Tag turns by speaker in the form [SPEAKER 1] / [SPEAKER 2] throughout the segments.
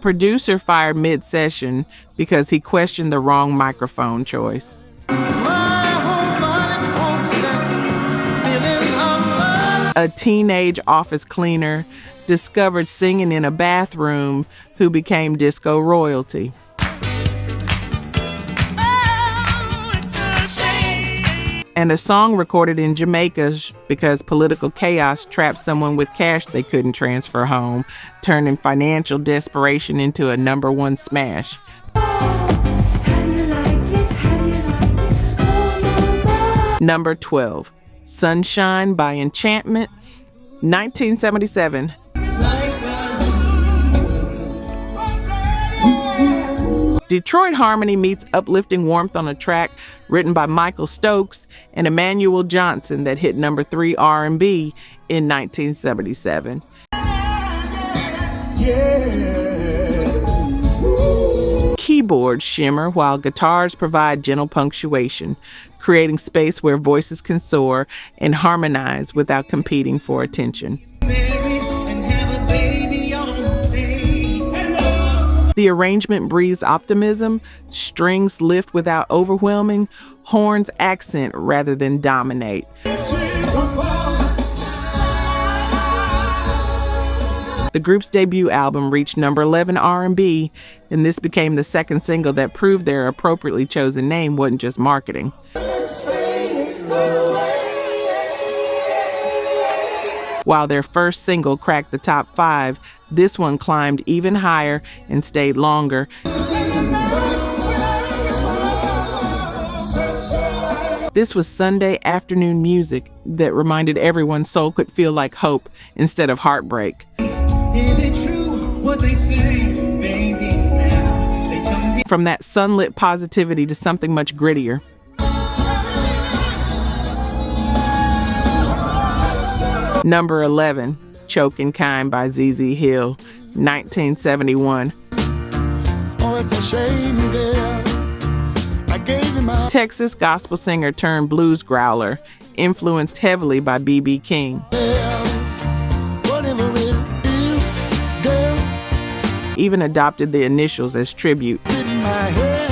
[SPEAKER 1] producer fired mid-session because he questioned the wrong microphone choice. A teenage office cleaner discovered singing in a bathroom who became disco royalty. And a song recorded in Jamaica because political chaos trapped someone with cash they couldn't transfer home, turning financial desperation into a #1 smash. Number 12, Sunshine by Enchantment, 1977. Detroit harmony meets uplifting warmth on a track written by Michael Stokes and Emmanuel Johnson that hit number 3 R&B in 1977. Keyboards shimmer while guitars provide gentle punctuation, creating space where voices can soar and harmonize without competing for attention. The arrangement breathes optimism, strings lift without overwhelming, horns accent rather than dominate. The group's debut album reached number 11 R&B, and this became the second single that proved their appropriately chosen name wasn't just marketing. While their first single cracked the top 5, this one climbed even higher and stayed longer. This was Sunday afternoon music that reminded everyone soul could feel like hope instead of heartbreak.
[SPEAKER 2] Is it true what they say, baby? Now they tell me.
[SPEAKER 1] From that sunlit positivity to something much grittier. Number 11, Choking Kind by ZZ Hill, 1971.
[SPEAKER 3] Oh, it's a shame, girl. I gave you my
[SPEAKER 1] Texas gospel singer turned blues growler, influenced heavily by B.B. King.
[SPEAKER 3] whatever it is, girl.
[SPEAKER 1] Even adopted the initials as tribute.
[SPEAKER 3] In my head.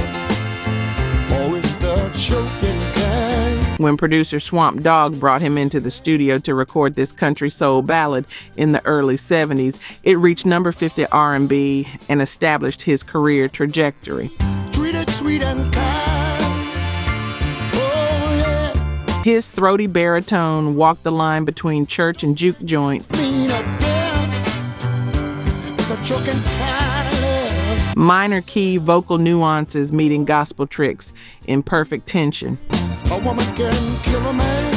[SPEAKER 3] Oh, it's the choking kind.
[SPEAKER 1] When producer Swamp Dogg brought him into the studio to record this country soul ballad in the early 70s, it reached number 50 R&B and established his career trajectory.
[SPEAKER 3] Sweet and kind. Oh, yeah.
[SPEAKER 1] His throaty baritone walked the line between church and juke joint.
[SPEAKER 3] Mean a girl. It's the choking kind of love.
[SPEAKER 1] Minor key vocal nuances meeting gospel tricks in perfect tension.
[SPEAKER 3] A woman can kill a man.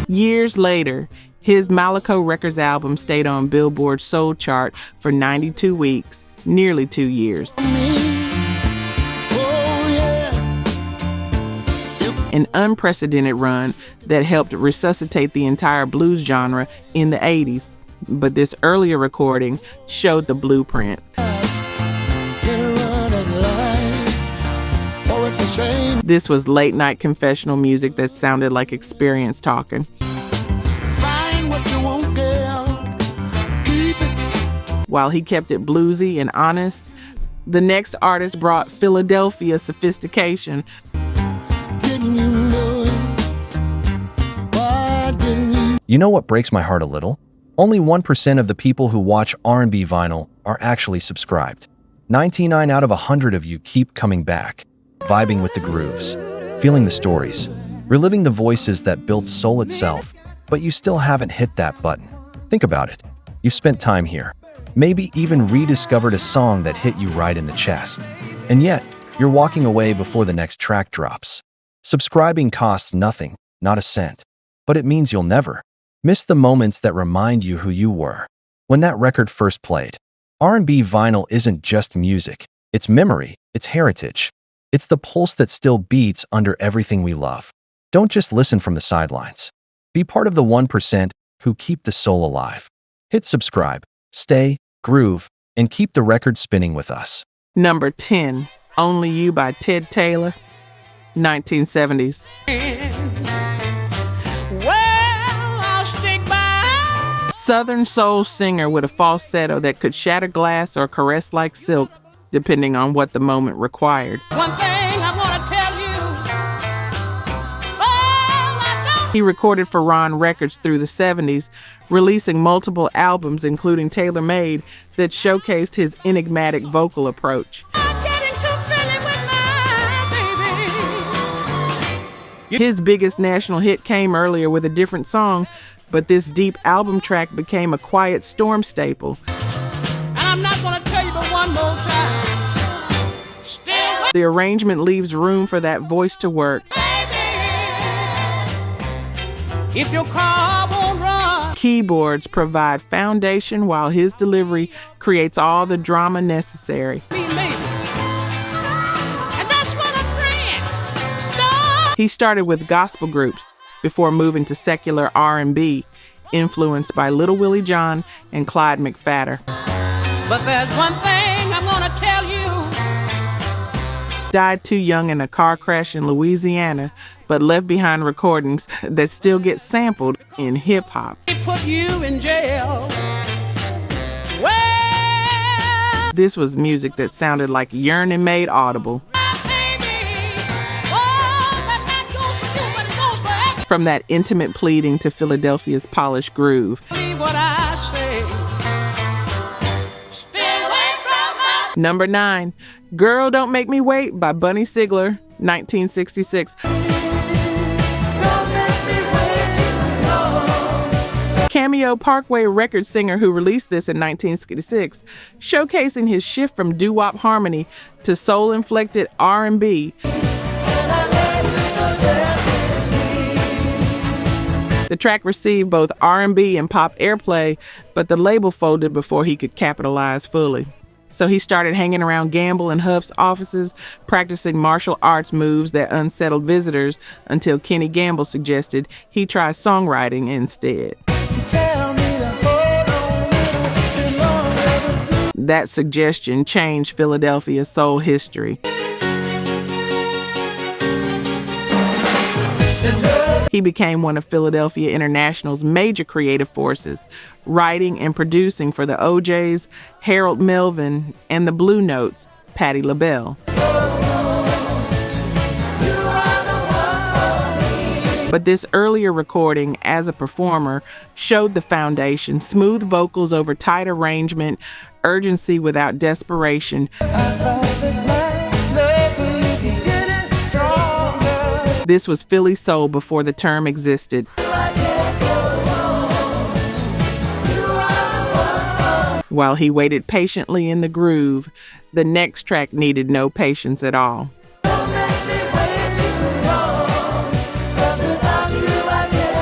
[SPEAKER 1] Years later, his Malaco Records album stayed on Billboard's Soul chart for 92 weeks, nearly 2 years. An unprecedented run that helped resuscitate the entire blues genre in the 80s. But this earlier recording showed the blueprint. This was late night confessional music that sounded like experience talking.
[SPEAKER 3] Find what you want, girl. Keep it.
[SPEAKER 1] While he kept it bluesy and honest, the next artist brought Philadelphia sophistication.
[SPEAKER 3] Didn't you know it? Why didn't you?
[SPEAKER 4] You know what breaks my heart a little? Only 1% of the people who watch R&B vinyl are actually subscribed. 99 out of 100 of you keep coming back, vibing with the grooves, feeling the stories, reliving the voices that built soul itself, but you still haven't hit that button. Think about it. You've spent time here, maybe even rediscovered a song that hit you right in the chest, and yet you're walking away before the next track drops. Subscribing costs nothing, not a cent, but it means you'll never miss the moments that remind you who you were when that record first played. R&B vinyl isn't just music, it's memory, it's heritage. It's the pulse that still beats under everything we love. Don't just listen from the sidelines. Be part of the 1% who keep the soul alive. Hit subscribe, stay, groove, and keep the record spinning with us.
[SPEAKER 1] Number 10, Only You by Ted Taylor, 1970s. Southern soul singer with a falsetto that could shatter glass or caress like silk, depending on what the moment required.
[SPEAKER 2] One thing I want to tell you. Oh, I don't.
[SPEAKER 1] He recorded for Ron Records through the 70s, releasing multiple albums, including Tailor Made, that showcased his enigmatic vocal approach.
[SPEAKER 2] I'm getting too silly with my baby.
[SPEAKER 1] His biggest national hit came earlier with a different song, but this deep album track became a quiet storm staple.
[SPEAKER 2] And I'm not going to tell you but one more time. Stay away,
[SPEAKER 1] The arrangement leaves room for that voice to work.
[SPEAKER 2] baby. If your car won't run,
[SPEAKER 1] Keyboards provide foundation while his delivery creates all the drama necessary.
[SPEAKER 2] be maybe. And that's what a friend. Stop.
[SPEAKER 1] He started with gospel groups before moving to secular R&B, influenced by Little Willie John and Clyde McPhatter.
[SPEAKER 2] But there's one thing I'm going to tell you.
[SPEAKER 1] Died too young in a car crash in Louisiana, but left behind recordings that still get sampled in hip-hop.
[SPEAKER 2] They put you in jail. Well,
[SPEAKER 1] This was music that sounded like yearning made audible. From that intimate pleading to Philadelphia's polished groove.
[SPEAKER 2] Believe what I say. Stay away from my.
[SPEAKER 1] Number 9, Girl Don't Make Me Wait by Bunny Sigler, 1966. Cameo Parkway record singer who released this in 1966, showcasing his shift from doo-wop harmony to soul-inflected R&B. The track received both R&B and pop airplay, but the label folded before he could capitalize fully. So he started hanging around Gamble and Huff's offices, practicing martial arts moves that unsettled visitors until Kenny Gamble suggested he try songwriting instead. That suggestion changed Philadelphia's soul history. He became one of Philadelphia International's major creative forces, writing and producing for the OJs, Harold Melvin, and the Blue Notes, Patti LaBelle. But this earlier recording as a performer showed the foundation: smooth vocals over tight arrangement, urgency without desperation. This was Philly soul before the term existed. While he waited patiently in the groove, the next track needed no patience at all.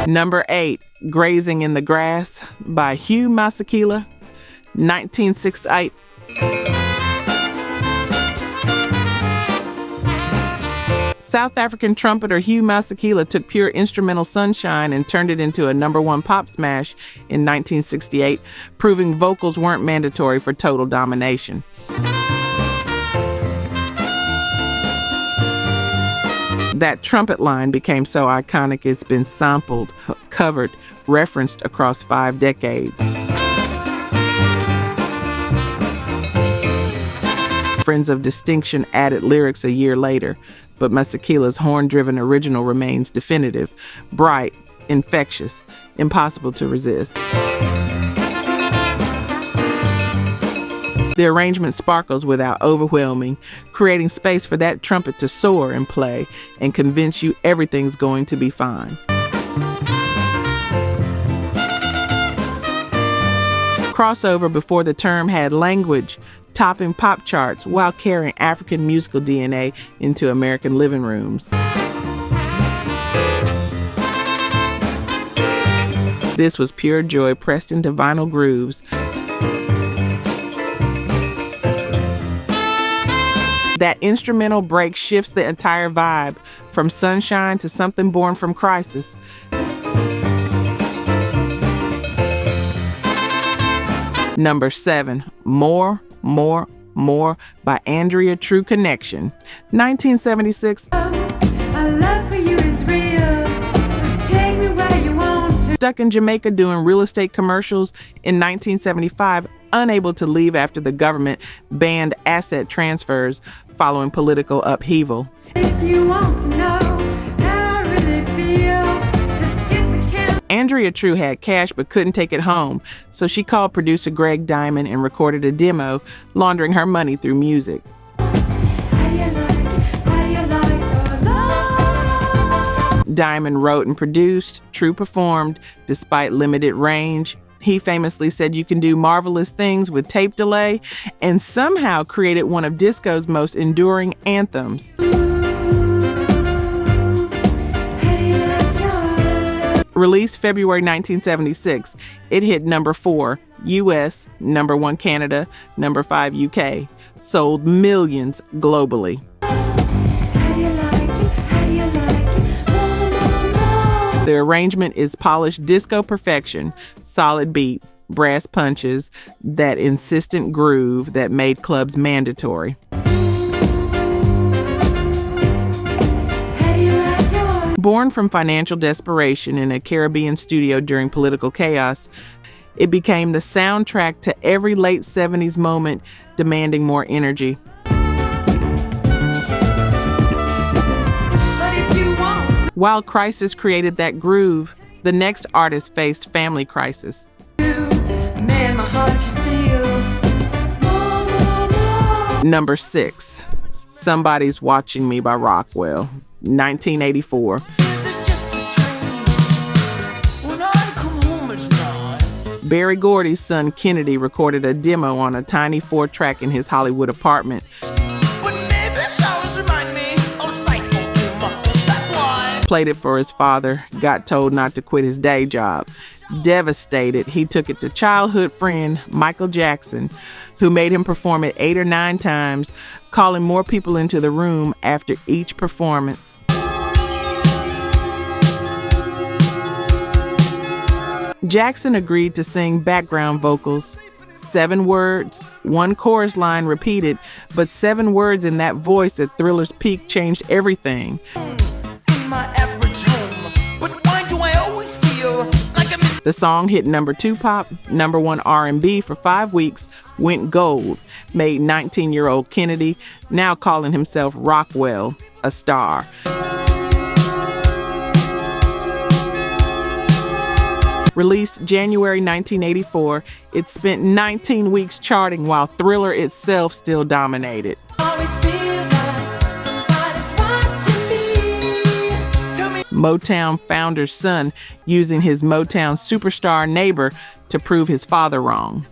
[SPEAKER 1] Number 8, Grazing in the Grass by Hugh Masekela, 1968. South African trumpeter Hugh Masekela took pure instrumental sunshine and turned it into a #1 pop smash in 1968, proving vocals weren't mandatory for total domination. That trumpet line became so iconic it's been sampled, covered, referenced across 5 decades. Friends of Distinction added lyrics a year later, but Masekela's horn-driven original remains definitive, bright, infectious, impossible to resist. The arrangement sparkles without overwhelming, creating space for that trumpet to soar and play and convince you everything's going to be fine. Crossover before the term had language, topping pop charts while carrying African musical DNA into American living rooms. This was pure joy pressed into vinyl grooves. That instrumental break shifts the entire vibe, from sunshine to something born from crisis. Number 7, More by Andrea True Connection, 1976.
[SPEAKER 5] Our love for you is real. Take me where you want to.
[SPEAKER 1] stuck in Jamaica doing real estate commercials in 1975, unable to leave after the government banned asset transfers following political upheaval.
[SPEAKER 5] If you want to know how I really feel, just get the camera.
[SPEAKER 1] Andrea True had cash but couldn't take it home, so she called producer Greg Diamond and recorded a demo, laundering her money through music. Diamond wrote and produced. True performed despite limited range. He famously said you can do marvelous things with tape delay, and somehow created one of disco's most enduring anthems. Released February 1976, it hit number 4 US, number 1 Canada, number 5 UK. Sold millions globally. The arrangement is polished disco perfection, solid beat, brass punches, that insistent groove that made clubs mandatory. Born from financial desperation in a Caribbean studio during political chaos, it became the soundtrack to every late 70s moment demanding more energy. While Crisis created that groove, the next artist faced family crisis.
[SPEAKER 5] Man, my heart is still.
[SPEAKER 1] Number 6, Somebody's Watching Me by Rockwell, 1984. Berry Gordy's son Kennedy recorded a demo on a tiny 4-track in his Hollywood apartment. Played it for his father, got told not to quit his day job. Devastated, he took it to childhood friend Michael Jackson, who made him perform it 8 or 9 times, calling more people into the room after each performance. Jackson agreed to sing background vocals. 7 words, 1 chorus line repeated, but 7 words in that voice at Thriller's peak changed everything. The song hit number 2 pop, number 1 R&B for 5 weeks, went gold, made 19-year-old Kennedy, now calling himself Rockwell, a star. Released January 1984, it spent 19 weeks charting while Thriller itself still dominated. Motown founder's son using his Motown superstar neighbor to prove his father wrong.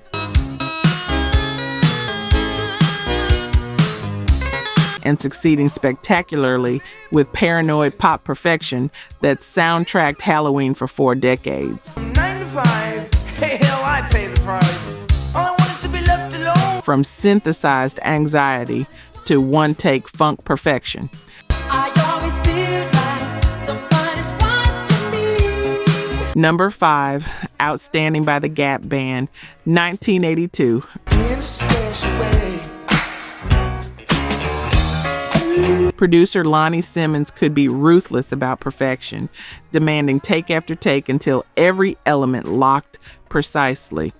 [SPEAKER 1] And succeeding spectacularly with paranoid pop perfection that soundtracked Halloween for 4 decades.
[SPEAKER 6] 9 to 5, hell, I pay the price. All I want is to be left alone.
[SPEAKER 1] From synthesized anxiety to one-take funk perfection.
[SPEAKER 5] I always feel like somebody's watching me.
[SPEAKER 1] Number 5, Outstanding by the Gap Band, 1982. Producer Lonnie Simmons could be ruthless about perfection, demanding take after take until every element locked precisely.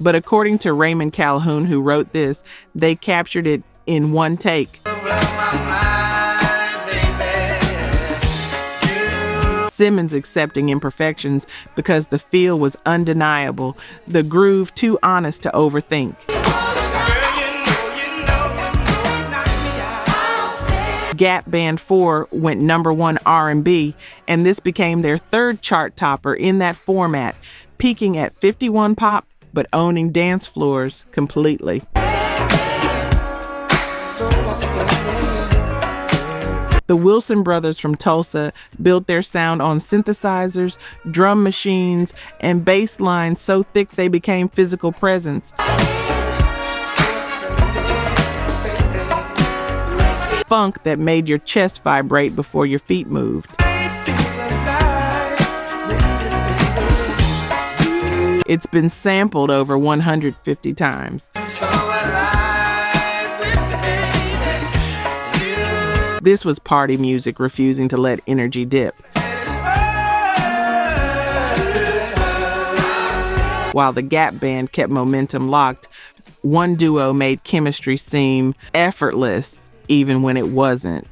[SPEAKER 1] But according to Raymond Calhoun, who wrote this, they captured it in 1 take. Simmons accepting imperfections because the feel was undeniable, the groove too honest to overthink. Gap Band 4 went number 1 R&B, and this became their 3rd chart topper in that format, peaking at 51 pop but owning dance floors completely. The Wilson brothers from Tulsa built their sound on synthesizers, drum machines, and bass lines so thick they became physical presence. Funk that made your chest vibrate before your feet moved. It's been sampled over 150 times. This was party music refusing to let energy dip. While the Gap Band kept momentum locked, one duo made chemistry seem effortless even when it wasn't.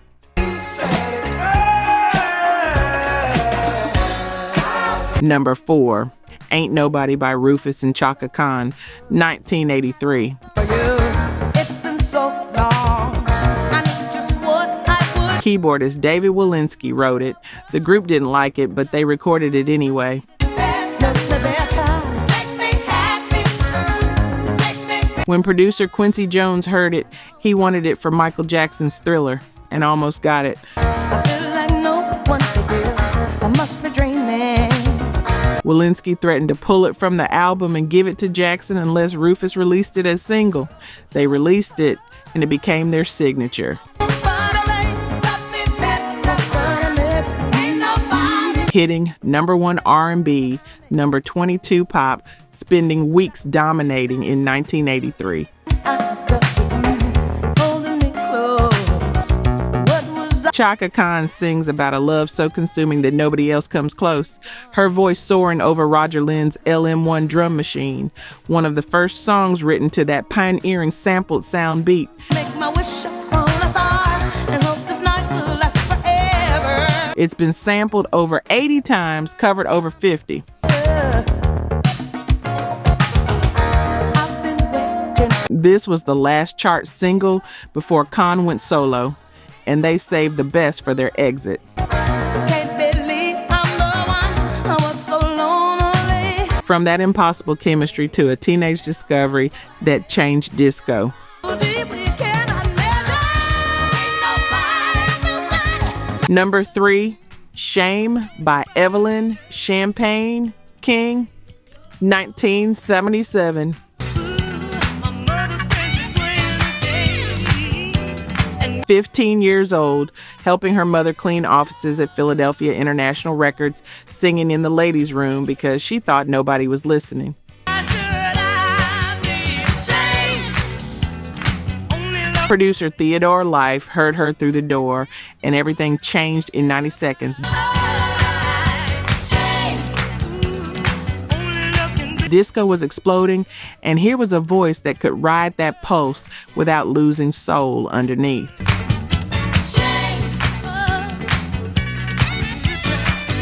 [SPEAKER 1] Number 4, Ain't Nobody by Rufus and Chaka Khan, 1983.
[SPEAKER 6] It's been so long. I knew just what I would.
[SPEAKER 1] Keyboardist David Walensky wrote it. The group didn't like it, but they recorded it anyway. When producer Quincy Jones heard it, he wanted it for Michael Jackson's Thriller and almost got it.
[SPEAKER 6] I feel like no one's real. I must be dreaming.
[SPEAKER 1] Walensky threatened to pull it from the album and give it to Jackson unless Rufus released it as single. They released it, and it became their signature. Hitting number 1 R&B, number 22 pop, spending weeks dominating in 1983. Chaka Khan sings about a love so consuming that nobody else comes close, her voice soaring over Roger Lynn's LM1 drum machine, one of the first songs written to that pioneering sampled sound beat.
[SPEAKER 6] Make my wish upon a star and hope this night will last forever.
[SPEAKER 1] It's been sampled over 80 times, covered over 50. This was the last chart single before Khan went solo, and they saved the best for their exit.
[SPEAKER 6] Can't believe I'm the one. I was so lonely.
[SPEAKER 1] From that impossible chemistry to a teenage discovery that changed disco.
[SPEAKER 6] Deeply cannot measure. Ain't nobody.
[SPEAKER 1] Number 3, Shame by Evelyn, Champagne King, 1977. 15 years old, helping her mother clean offices at Philadelphia International Records, singing in the ladies' room because she thought nobody was listening. Producer Theodore Life heard her through the door, and everything changed in 90 seconds. Disco was exploding, and here was a voice that could ride that pulse without losing soul underneath.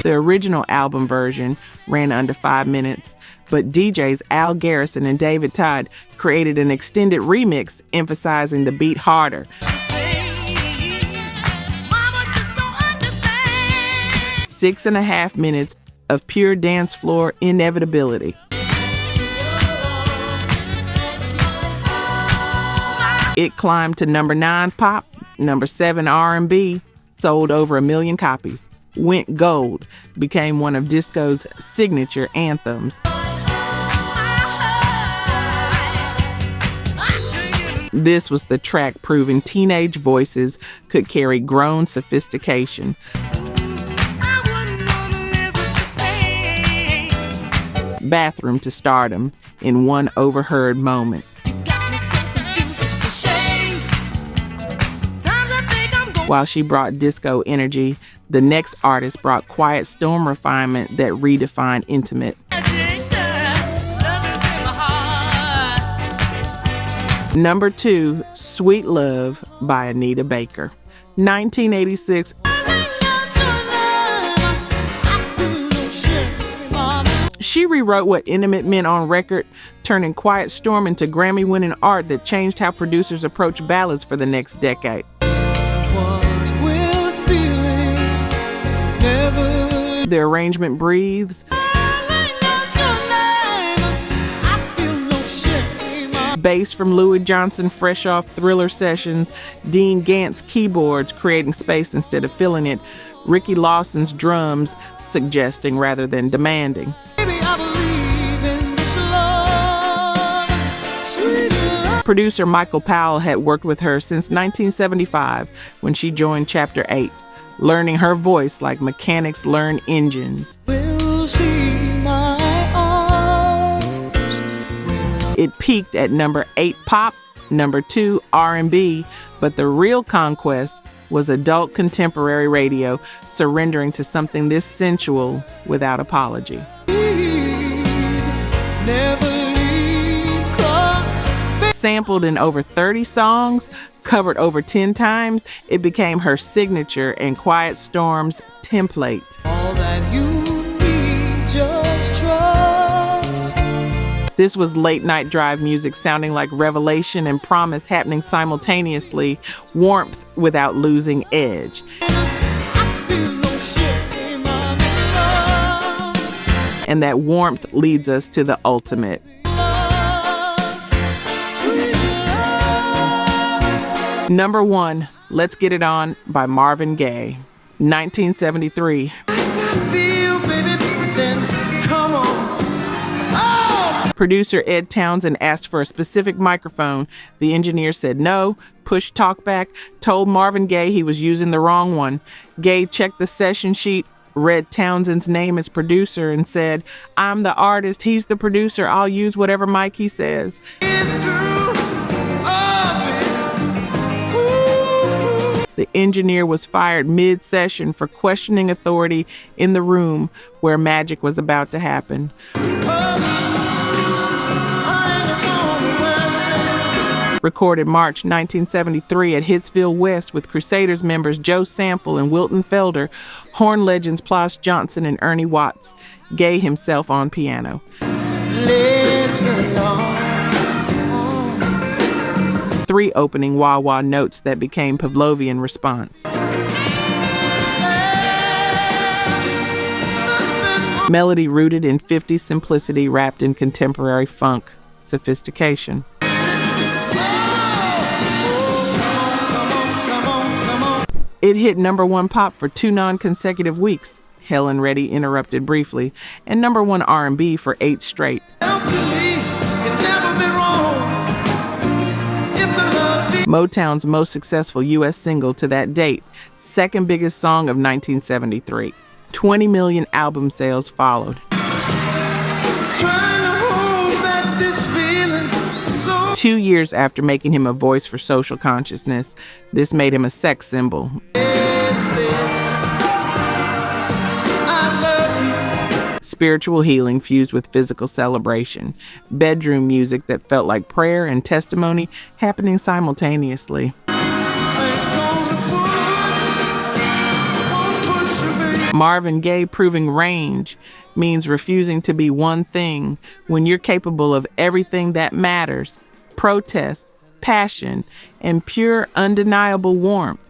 [SPEAKER 1] The original album version ran under 5 minutes, but DJs Al Garrison and David Todd created an extended remix emphasizing the beat harder. 6.5 minutes of pure dance floor inevitability. It climbed to number 9 pop, number 7 R&B, sold over 1 million copies, went gold, became one of disco's signature anthems. This was the track proving teenage voices could carry grown sophistication. Bathroom to stardom in one overheard moment. While she brought disco energy, the next artist brought quiet storm refinement that redefined intimate. Number 2, Sweet Love by Anita Baker, 1986. She rewrote what intimate meant on record, turning Quiet Storm into Grammy-winning art that changed how producers approach ballads for the next decade. The arrangement breathes. Bass from Louis Johnson, fresh off Thriller sessions. Dean Gant's keyboards, creating space instead of filling it. Ricky Lawson's drums, suggesting rather than demanding. Producer Michael Powell had worked with her since 1975 when she joined Chapter 8, learning her voice like mechanics learn engines. It peaked at number 8 pop, number 2 R&B, but the real conquest was adult contemporary radio surrendering to something this sensual without apology.
[SPEAKER 3] Never leave, 'cause
[SPEAKER 1] Sampled in over 30 songs, covered over 10 times, it became her signature and Quiet Storm's template.
[SPEAKER 3] all that you need, just trust.
[SPEAKER 1] This was late night drive music sounding like revelation and promise happening simultaneously, warmth without losing edge.
[SPEAKER 3] I feel no shame, I'm in love.
[SPEAKER 1] And that warmth leads us to the ultimate.
[SPEAKER 3] Sweet love.
[SPEAKER 1] Number 1, Let's Get It On by Marvin Gaye, 1973.
[SPEAKER 3] Feel, baby, then come on. Oh!
[SPEAKER 1] Producer Ed Townsend asked for a specific microphone. The engineer said no, pushed talkback, told Marvin Gaye he was using the wrong one. Gaye checked the session sheet, read Townsend's name as producer, and said, "I'm the artist, he's the producer, I'll use whatever mic he says."
[SPEAKER 3] It's true. Oh, baby. Ooh.
[SPEAKER 1] The engineer was fired mid-session for questioning authority in the room where magic was about to happen. Recorded March 1973 at Hitsville West with Crusaders members Joe Sample and Wilton Felder, horn legends Plas Johnson and Ernie Watts, Gaye himself on piano.
[SPEAKER 3] Let's get on.
[SPEAKER 1] 3 opening wah-wah notes that became Pavlovian response. Melody rooted in 50s simplicity wrapped in contemporary funk sophistication. It hit number 1 pop for 2 non-consecutive weeks, Helen Reddy interrupted briefly, and number 1 R&B for 8 straight. Motown's most successful U.S. single to that date, second biggest song of 1973. 20 million album sales followed. 2 years after making him a voice for social consciousness, this made him a sex symbol. Spiritual healing fused with physical celebration. Bedroom music that felt like prayer and testimony happening simultaneously. Marvin Gaye proving range means refusing to be one thing when you're capable of everything that matters: protest, passion, and pure undeniable warmth.